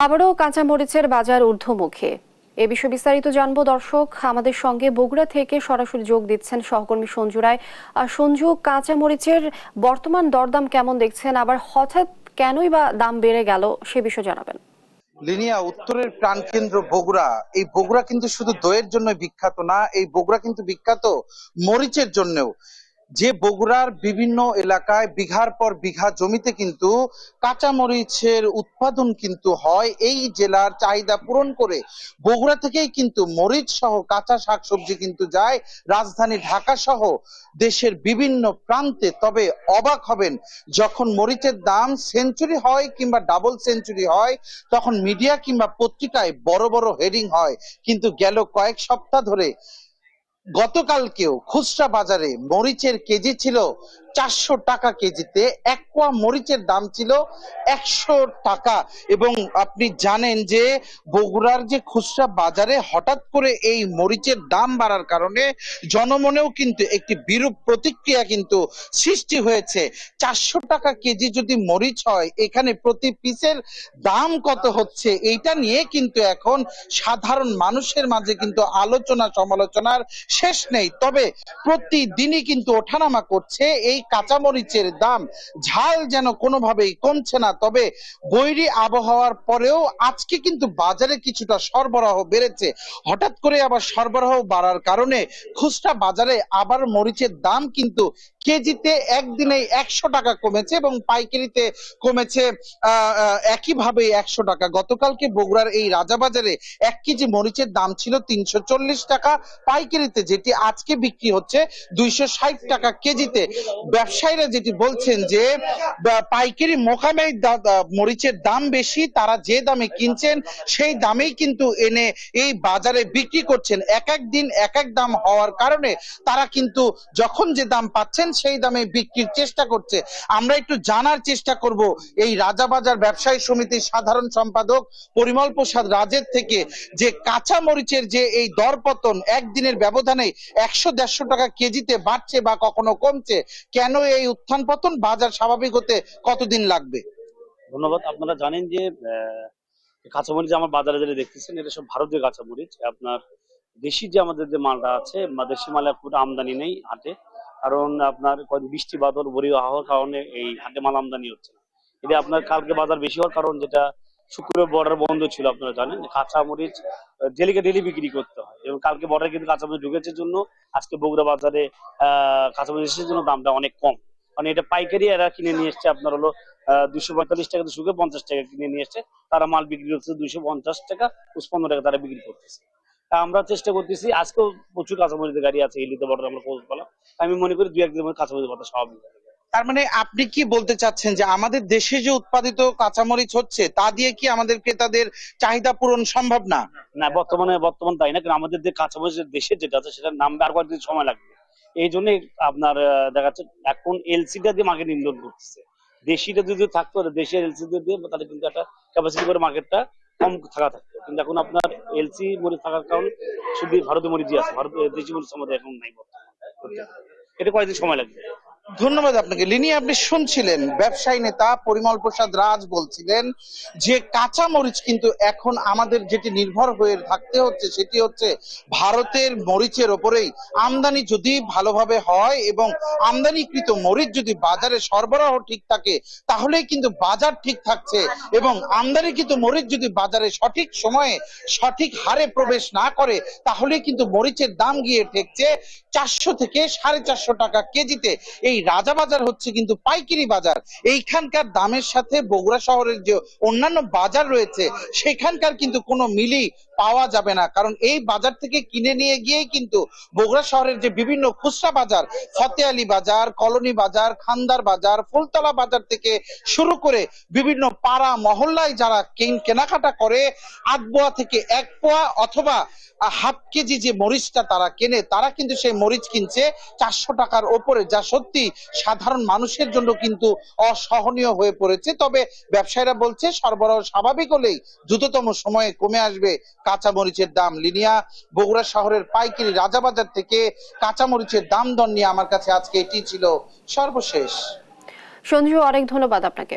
আবারও কাঁচামরিচের বাজার ঊর্ধ্বমুখী। এ বিষয়ে বিস্তারিত জানবো দর্শক। আমাদের সঙ্গে বগুড়া থেকে সরাসরি যোগ দিচ্ছেন সহকর্মী সঞ্জু রায়। সঞ্জু, কাঁচামরিচের বর্তমান দরদাম কেমন দেখছেন, আবার হঠাৎ কেনই বা দাম বেড়ে গেল সে বিষয়ে জানাবেন। লিনিয়া, উত্তরের প্রাণকেন্দ্র বগুড়া। এই বগুড়া কিন্তু শুধু দইয়ের জন্য বিখ্যাত না, এই বগুড়া কিন্তু বিখ্যাত মরিচের জন্যও। যে বগুড়ার বিভিন্ন এলাকায় বিঘার পর বিঘা জমিতে কিন্তু কাঁচা মরিচের উৎপাদন কিন্তু হয়, এই জেলার চাহিদা পূরণ করে বগুড়া থেকেই কিন্তু মরিচ সহ কাঁচা শাকসবজি কিন্তু যায় রাজধানী ঢাকা সহ দেশের বিভিন্ন প্রান্তে। তবে অবাক হবেন, যখন মরিচের দাম সেঞ্চুরি হয় কিংবা ডাবল সেঞ্চুরি হয়, তখন মিডিয়া কিংবা পত্রিকায় বড় বড় হেডিং হয়। কিন্তু গেল কয়েক সপ্তাহ ধরে, গতকালকেও খুচরা বাজারে মরিচের কেজি ছিল 400 টাকা কেজিতে, এক পোয়া মরিচের দাম ছিল 100 টাকা। এবং আপনি জানেন যে বগুড়ার যে খুচরা বাজারে হঠাৎ করে এই মরিচের দাম বাড়ার কারণে জনমনেও কিন্তু একটি বিরূপ প্রতিক্রিয়া কিন্তু সৃষ্টি হয়েছে। 400 টাকা কেজি যদি মরিচ হয়, এখানে প্রতি পিসের দাম কত হচ্ছে, এইটা নিয়ে কিন্তু এখন সাধারণ মানুষের মাঝে কিন্তু আলোচনা সমালোচনার শেষ নেই। তবে প্রতিদিনই কিন্তু ওঠানামা করছে এই কাঁচামরিচের দাম। ঝাল যেন কোনোভাবেই কমছে না। তবে বৈরী আবহাওয়ার পরেও আজকে কিন্তু বাজারে কিছুটা সরবরাহ বেড়েছে। হঠাৎ করে আবার সরবরাহ বাড়ার কারণে খুচরা বাজারে আবার মরিচের দাম কিন্তু কেজিতে একদিনেই 100 টাকা কমেছে এবং পাইকারিতে কমেছে একইভাবে 100 টাকা। গতকালকে বগুড়ার এই রাজাবাজারে 1 কেজি মরিচের দাম ছিল 340 টাকা পাইকারিতে, যেটি আজকে বিক্রি হচ্ছে 260 টাকা কেজিতে। ব্যবসায়ীরা যেটি বলছেন যে পাইকারি মোকামে মরিচের দাম বেশি, তারা যে দামে কিনছেন সেই দামেই কিন্তু এনে এই বাজারে বিক্রি করছেন। এক এক দিন এক এক দাম হওয়ার কারণে তারা কিন্তু যখন যে দাম পাচ্ছেন সেই দামে বিক্রির চেষ্টা করছে। আমরা একটু জানার চেষ্টা করব এই রাজাবাজার ব্যবসায়ী সমিতির সাধারণ সম্পাদক পরিমল প্রসাদ রাজের থেকে, যে কাঁচা মরিচের যে এই দরপতন একদিনের ব্যবধানে 100-150 টাকা কেজিতে বাড়ছে বা কখনো কমছে, কেন এই উত্থান পতন, বাজার স্বাভাবিক হতে কতদিন লাগবে? ধন্যবাদ। আপনারা জানেন যে কাঁচামরিচ আমার বাজারে যেটা দেখতেছেন, এটা সব ভারতীয় কাঁচামরিচ। আপনার দেশি যে আমাদের যে মালটা আছে, দেশি মালে পুরো আমদানি নেই হাটে। কারণ আপনার কয়েকদিন বৃষ্টি বাদল বড়ি হওয়ার কারণে এই হাটে মাল আমদানি হচ্ছে না। এটা আপনার কালকে বাজার বেশি হওয়ার কারণ, যেটা শুক্রবার বর্ডার বন্ধ ছিল, আপনারা জানেন কাঁচামরিচ ডেলিকে ডেলি বিক্রি করতে হয়, এবং কালকে বর্ডারে কিন্তু কাঁচামরিচ ঢুকেছে জন্য আজকে বগুড়া বাজারে কাঁচামরিচের জন্য দামটা অনেক কম। মানে এটা পাইকারি এরা কিনে নিয়ে এসছে, আপনার হলো 245 টাকা শুকে 50 টাকা কিনে নিয়ে এসছে। তারা মাল বিক্রি করছে 250 টাকা, 15 টাকা তারা বিক্রি করতেছে। আমরা চেষ্টা করতেছি, আজকেও প্রচুর কাঁচামরিচের গাড়ি আছে ইলিতে বর্ডার আমরা পৌঁছলাম। আমি মনে করি 2-1 দিনের কাঁচামরিচ কথা স্বাভাবিক। তার মানে আপনি কি বলতে চাচ্ছেন যে আমাদের দেশে যে উৎপাদিত কাঁচামরিচ হচ্ছে তা দিয়ে কি আমাদের ক্রেতাদের চাহিদা পূরণ সম্ভব না? না, বর্তমান তাই না, কারণ আমাদের যে কাঁচামরিচ দেশের যেটা আছে সেটার নামবে আর কয়েকদিন সময় লাগবে। এই জন্য আপনার দেখা যাচ্ছে এখন এলসিটা দিয়ে মার্কেট ইনলোড করতেছে। দেশিটা যদি থাকতো, দেশের এলসি দিয়ে তাহলে কিন্তু একটা ক্যাপাসিটি করে মার্কেটটা কম থাকতো। কিন্তু এখন আপনার এলসি মরিচ থাকার কারণে শুধু ভারতীয় মরিচই আছে, ভারতীয় দেশি মরিচ আমাদের এখন নাই বর্তমানে। এটা কয়েকদিন সময় লাগবে। ধন্যবাদ আপনাকে। লিনি, আপনি শুনছিলেন ব্যবসায়ী নেতা পরিমল প্রসাদ রাজ বলছিলেন যে কাঁচা মরিচ কিন্তু এখন আমাদের যেটি নির্ভর হয়ে থাকতে হচ্ছে সেটি হচ্ছে ভারতের মরিচের ওপরেই। আমদানি যদি ভালোভাবে হয় এবং আমদানিকৃত মরিচ যদি বাজারে সরবরাহ ঠিক থাকে, তাহলেই কিন্তু বাজার ঠিক থাকছে। এবং আমদানিকৃত মরিচ যদি বাজারে সঠিক সময়ে সঠিক হারে প্রবেশ না করে, তাহলে কিন্তু মরিচের দাম গিয়ে ঠেকছে 400 থেকে 450 টাকা কেজিতে। এই রাজাবাজার হচ্ছে কিন্তু পাইকারি বাজার। এইখানকার দামের সাথে বগুড়া শহরের যে অন্যান্য বাজার রয়েছে সেখানকার কিন্তু কোনো মিলই পাওয়া যাবে না। কারণ এই বাজার থেকে কিনে নিয়ে গিয়েই কিন্তু বগুড়া শহরের যে বিভিন্ন খুচরা বাজার, ফতে আলী বাজার, কলোনি বাজার, খান্দার বাজার, ফুলতলা বাজার থেকে শুরু করে বিভিন্ন পাড়া মহল্লায় যারা কেনাকাটা করে, আধপোয়া থেকে 1 পোয়া অথবা হাফ কেজি যে মরিচটা তারা কেনে, তারা কিন্তু সেই মরিচ কিনছে 400 টাকার ওপরে, যা সত্যি সাধারণ মানুষের জন্য কিন্তু অসহনীয় হয়ে পড়েছে। তবে ব্যবসায়ীরা বলছে সরবরাহ স্বাভাবিক হলেই দ্রুততম সময়ে কমে আসবে কাঁচা মরিচের দাম। লিনিয়া, বগুড়া শহরের পাইকারি রাজাবাজার থেকে কাঁচা মরিচের দাম দর নিয়ে আমার কাছে আজকে এটি ছিল সর্বশেষ। সঞ্জু, অনেক ধন্যবাদ আপনাকে।